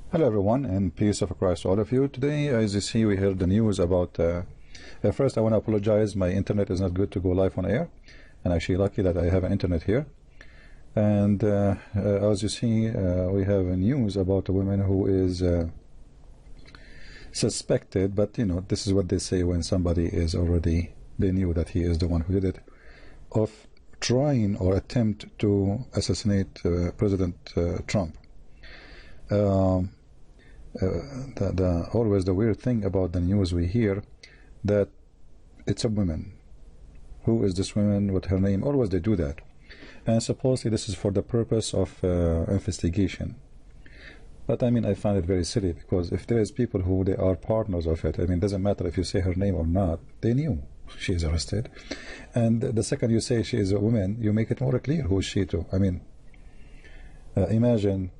Hello everyone, and peace of Christ to all of you. Today, as you see, we heard the news about. First, I want to apologize. My internet is not good to go live on air, and actually lucky that I have an internet here. And as you see, we have a news about a woman who is suspected, but this is what they say when somebody is already, they knew that he is the one who did it, of trying or attempt to assassinate President Trump. Always the weird thing about the news we hear that it's a woman. Who is this woman? What her name? Always they do that, and supposedly this is for the purpose of investigation. But I mean, I find it very silly, because if there is people who they are partners of it, I mean, it doesn't matter if you say her name or not. They knew she is arrested, and the second you say she is a woman, you make it more clear who is she to. I mean, imagine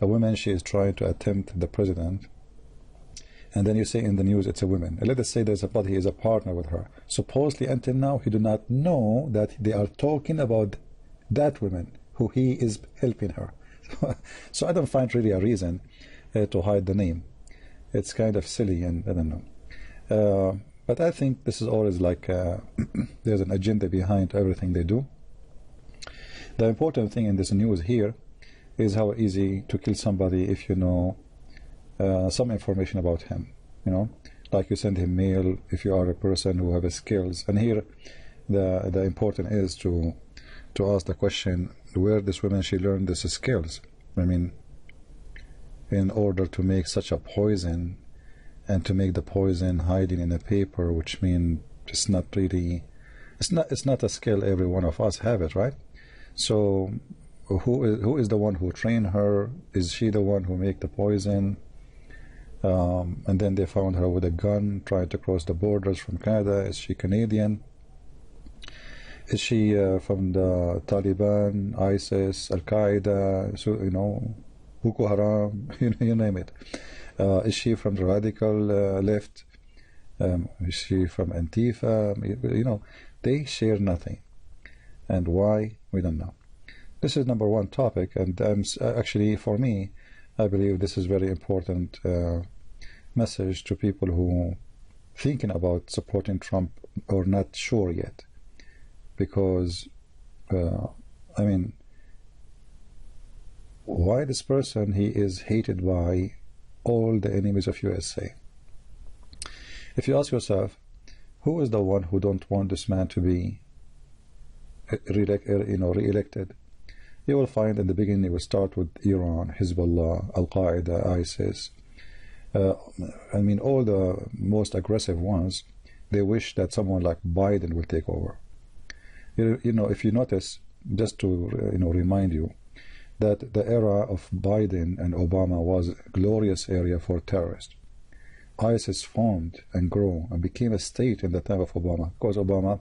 a woman, she is trying to attempt the president, and then you say in the news it's a woman. Let us say he is a partner with her. Supposedly until now he do not know that they are talking about that woman who he is helping her. So I don't find really a reason to hide the name. It's kind of silly, and I don't know. But I think this is always like there's an agenda behind everything they do. The important thing in this news here is how easy to kill somebody if you know some information about him. Like you send him mail if you are a person who have skills. And here the important is to ask the question, where this woman she learned these skills. I mean, in order to make such a poison, and to make the poison hiding in a paper, which means it's not really, it's not a skill every one of us have it, right? So who is the one who trained her? Is she the one who make the poison? And then they found her with a gun trying to cross the borders from Canada. Is she Canadian? Is she from the Taliban, ISIS, Al Qaeda? So Boko Haram, you name it. Is she from the radical left? Is she from Antifa? They share nothing, and why, we don't know. This is number one topic, and actually for me, I believe this is very important message to people who thinking about supporting Trump or not sure yet, because I mean, why this person, he is hated by all the enemies of USA. If you ask yourself, who is the one who don't want this man to be re-elected? You will find in the beginning, you will start with Iran, Hezbollah, Al Qaeda, ISIS. I mean, all the most aggressive ones, they wish that someone like Biden will take over. If you notice, just to remind you, that the era of Biden and Obama was a glorious area for terrorists. ISIS formed and grew and became a state in the time of Obama, because Obama,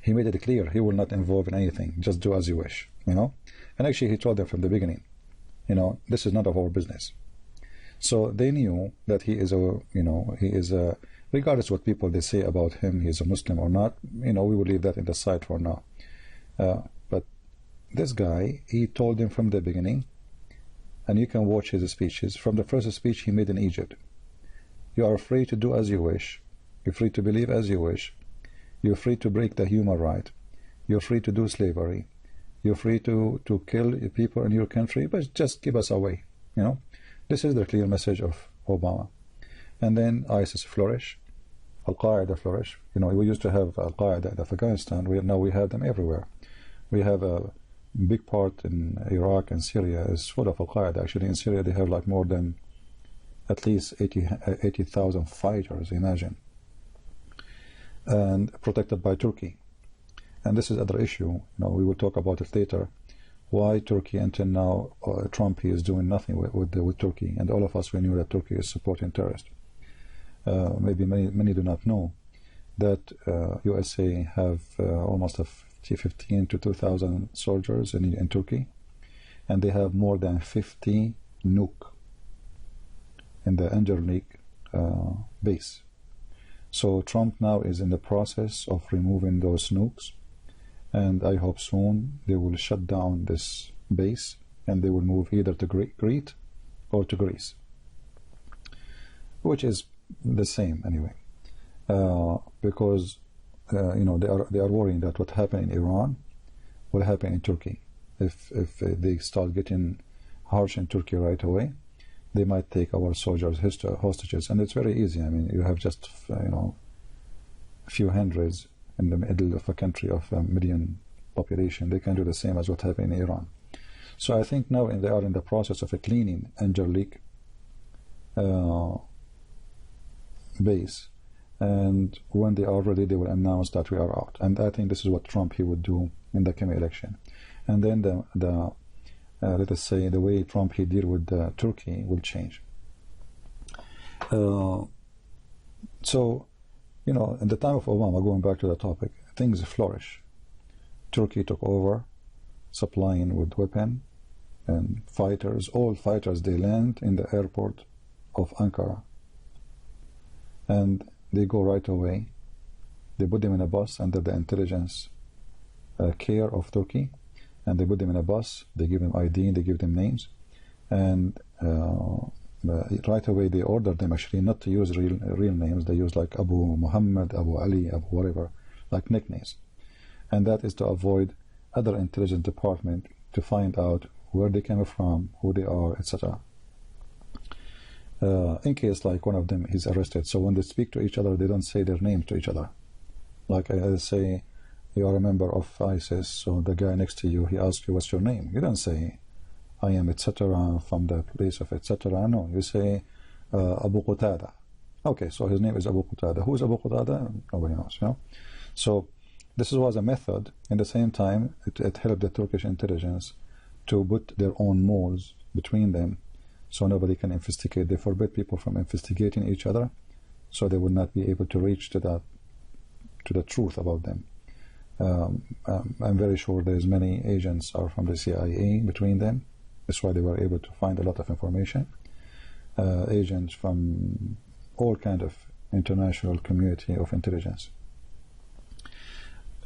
he made it clear he will not involve in anything, just do as you wish, And actually he told them from the beginning, this is none of our business. So they knew that he is regardless what people they say about him, he is a Muslim or not, we will leave that in the side for now. But this guy, he told them from the beginning, and you can watch his speeches. From the first speech he made in Egypt, you are free to do as you wish, you're free to believe as you wish, you're free to break the human right, you're free to do slavery, you're free to kill people in your country, but just give us away. This is the clear message of Obama. And then ISIS flourish, Al Qaeda flourish. We used to have Al Qaeda in Afghanistan. Now we have them everywhere. We have a big part in Iraq and Syria is full of Al Qaeda. Actually, in Syria they have like more than at least 80,000 fighters. Imagine, and protected by Turkey. And this is another issue. We will talk about it later. Why Turkey until now, Trump, he is doing nothing with Turkey, and all of us, we knew that Turkey is supporting terrorists. Maybe many do not know that USA have almost 15 to 2,000 soldiers in Turkey, and they have more than 50 nuke in the Enderleak base. So Trump now is in the process of removing those nukes, and I hope soon they will shut down this base and they will move either to Crete or to Greece, which is the same anyway, because they are worrying that what happened in Iran will happen in Turkey. If they start getting harsh in Turkey right away, they might take our soldiers hostages, and it's very easy. I mean, you have just a few hundreds in the middle of a country of 1 million population. They can do the same as what happened in Iran. So I think now they are in the process of a cleaning Angelique base, and when they are ready, they will announce that we are out. And I think this is what Trump he would do in the coming election. And then the let us say the way Trump he deal with Turkey will change. So, in the time of Obama, going back to the topic, things flourish. Turkey took over, supplying with weapon and fighters. All fighters, they land in the airport of Ankara, and they go right away. They put them in a bus under the intelligence care of Turkey, and they put them in a bus. They give them ID, they give them names, and right away they order them actually not to use real names. They use like Abu Muhammad, Abu Ali, Abu whatever, like nicknames, and that is to avoid other intelligence department to find out where they came from, who they are, etc. In case like one of them is arrested, so when they speak to each other, they don't say their names to each other. Like I say, you are a member of ISIS, so the guy next to you, he asks you, what's your name? You don't say, I am etc. from the place of etc. No, you say Abu Qatada. Okay, so his name is Abu Qatada. Who is Abu Qatada? Nobody knows, So this was a method. In the same time, it helped the Turkish intelligence to put their own moles between them, so nobody can investigate. They forbid people from investigating each other, so they would not be able to reach to the truth about them. I'm very sure there's many agents are from the CIA between them. That's why they were able to find a lot of information. Agents from all kind of international community of intelligence.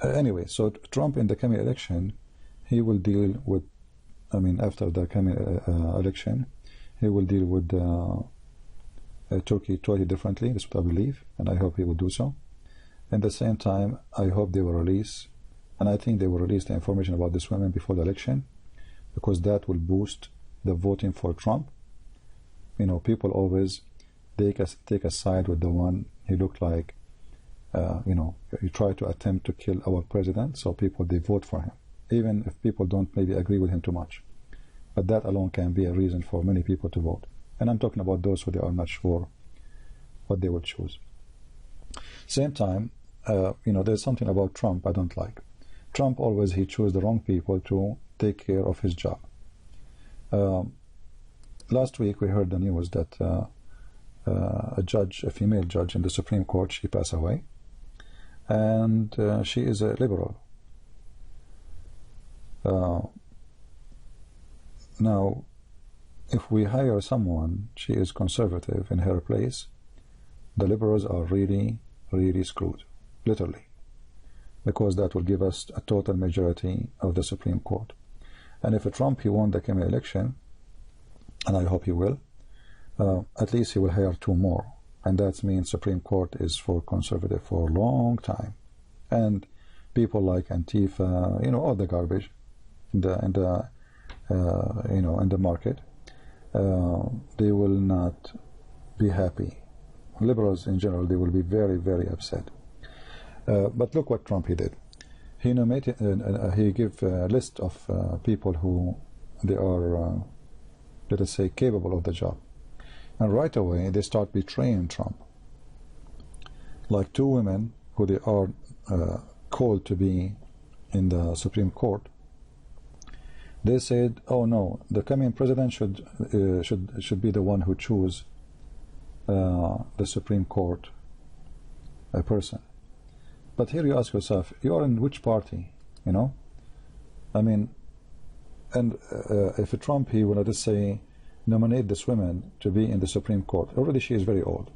Anyway, so Trump in the coming election, he will deal with, after the coming election, he will deal with Turkey totally differently. That's what I believe, and I hope he will do so. At the same time, I hope they will release, and I think they will release the information about this woman before the election, because that will boost the voting for Trump. People always take a side with the one he looked like. He tried to attempt to kill our president, so people, they vote for him, even if people don't maybe agree with him too much. But that alone can be a reason for many people to vote. And I'm talking about those who they are not sure what they will choose. Same time, there's something about Trump I don't like. Trump always, he chose the wrong people to take care of his job. Last week we heard the news that a female judge in the Supreme Court, she passed away, and she is a liberal. Now, if we hire someone, she is conservative in her place, the liberals are really, really screwed, literally, because that will give us a total majority of the Supreme Court. And if Trump, he won the coming election, and I hope he will, at least he will hire 2 more, and that means Supreme Court is for conservative for a long time, and people like Antifa, all the garbage in the market, they will not be happy. Liberals in general, they will be very, very upset. But look what Trump he did. He nominated, he gave a list of people who they are, let us say, capable of the job. And right away, they start betraying Trump. Like 2 women who they are called to be in the Supreme Court. They said, "Oh no, the coming president should be the one who choose the Supreme Court person." But here you ask yourself, you are in which party? And if Trump, he will, let us say, nominate this woman to be in the Supreme Court, already she is very old.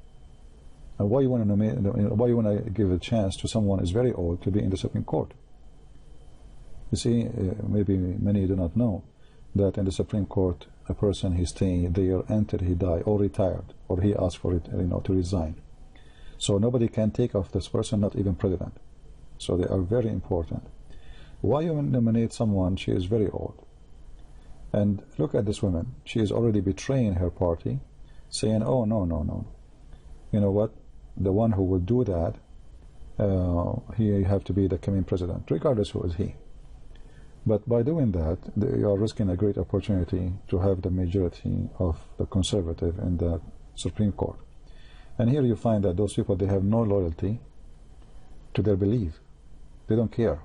And why you want to nominate? Why you want to give a chance to someone who is very old to be in the Supreme Court? You see, maybe many do not know that in the Supreme Court a person he stay there until he die or retired or he asked for it, to resign. So nobody can take off this person, not even president. So they are very important. Why you nominate someone? She is very old. And look at this woman. She is already betraying her party, saying, oh, no, no, no. You know what? The one who will do that, he have to be the coming president, regardless who is he. But by doing that, they are risking a great opportunity to have the majority of the conservative in the Supreme Court. And here you find that those people, they have no loyalty to their belief. They don't care,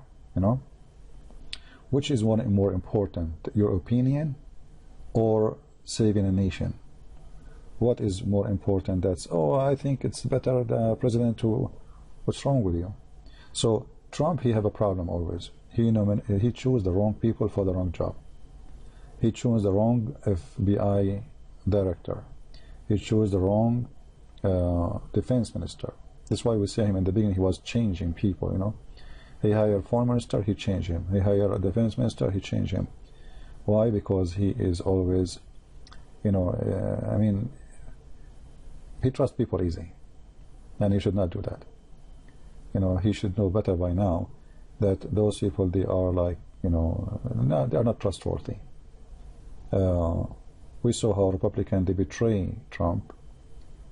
Which is one more important, your opinion or saving a nation? What is more important? That's, oh, I think it's better the president to, what's wrong with you? So Trump, he have a problem always. He chose the wrong people for the wrong job. He chose the wrong FBI director. He chose the wrong defense minister. That's why we say him in the beginning, he was changing people, He hired foreign minister, he changed him. He hired a defense minister, he changed him. Why? Because he is always, he trusts people easy. And he should not do that. He should know better by now that those people, they are like, they are not trustworthy. We saw how Republicans, they betray Trump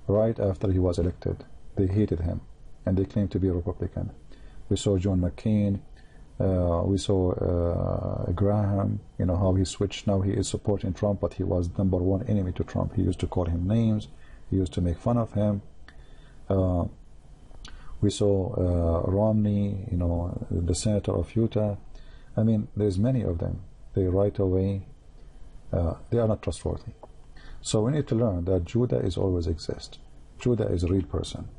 right after he was elected. They hated him, and they claimed to be a Republican. We saw John McCain, we saw Graham, how he switched. Now he is supporting Trump, but he was #1 enemy to Trump. He used to call him names, he used to make fun of him. We saw Romney, the senator of Utah. There's many of them. They right away, they are not trustworthy. So we need to learn that Judah is always exist. Judah is a real person.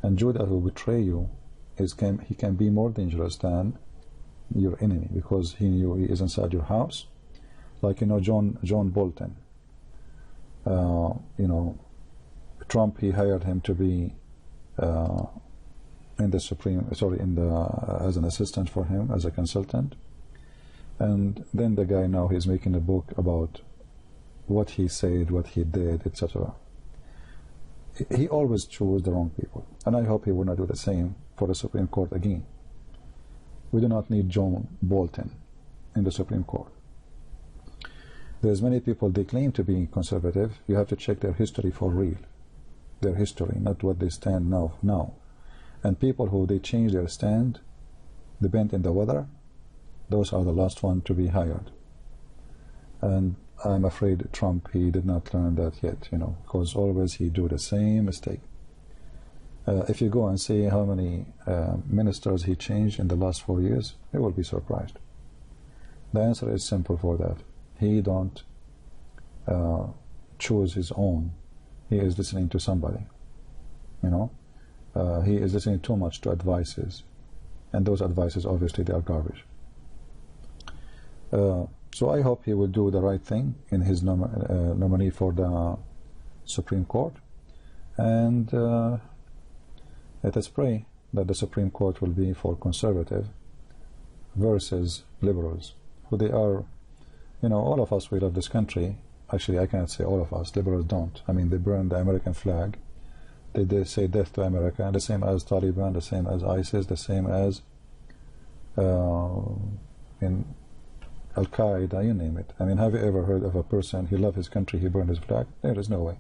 And Judah who betray you, he can be more dangerous than your enemy, because he knew he is inside your house. Like, John Bolton. Trump, he hired him to be as an assistant for him, as a consultant. And then the guy, now he's making a book about what he said, what he did, etc. He always chose the wrong people, and I hope he will not do the same for the Supreme Court again. We do not need John Bolton in the Supreme Court. There's many people, they claim to be conservative. You have to check their history for real. Their history, not what they stand now. And people who they change their stand, they bend in the weather, those are the last one to be hired. And I'm afraid Trump, he did not learn that yet, because always he do the same mistake. If you go and see how many ministers he changed in the last 4 years, you will be surprised. The answer is simple for that. He don't choose his own. He is listening to somebody, he is listening too much to advices, and those advices, obviously, they are garbage. So I hope he will do the right thing in his nominee for the Supreme Court, and let us pray that the Supreme Court will be for conservative versus liberals, who they are. All of us, we love this country. Actually, I cannot say all of us. Liberals don't. They burn the American flag. They say death to America, the same as Taliban, the same as ISIS, the same as in Al-Qaeda, you name it. Have you ever heard of a person, he loved his country, he burned his flag? There is no way.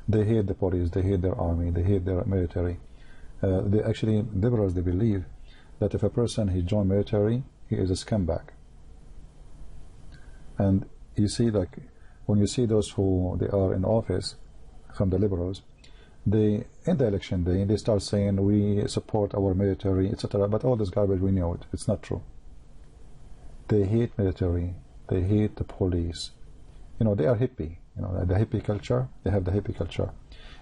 They hate the police, they hate their army, they hate their military. Liberals, they believe that if a person, he joined military, he is a scumbag. And you see, like, when you see those who they are in office from the liberals, they, in the election day, they start saying, we support our military, etc. But all this garbage, we know it. It's not true. They hate military. They hate the police. They are hippie. The hippie culture, they have the hippie culture.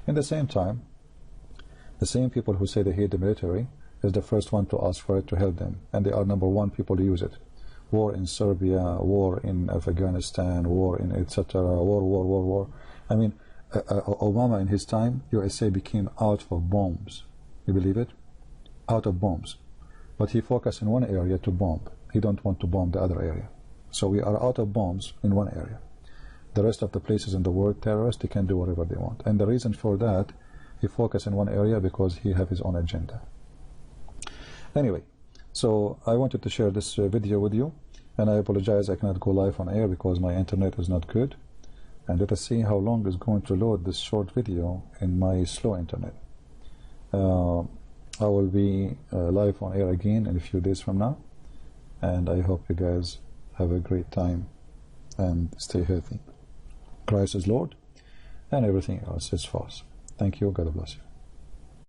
In the same time, the same people who say they hate the military is the first one to ask for it to help them. And they are #1 people to use it. War in Serbia, war in Afghanistan, war in etc. War. Obama, in his time, USA became out of bombs. You believe it? Out of bombs. But he focused in one area to bomb. He don't want to bomb the other area. So we are out of bombs in one area. the rest of the places in the world terrorists, they can do whatever they want. And the reason for that, he focus in one area because he have his own agenda. Anyway, so I wanted to share this video with you, and I apologize I cannot go live on air because my internet is not good. And let us see how long it's going to load this short video in my slow internet. I will be live on air again in a few days from now, and I hope you guys have a great time and stay healthy. Christ is Lord, and everything else is false. Thank you. God bless you.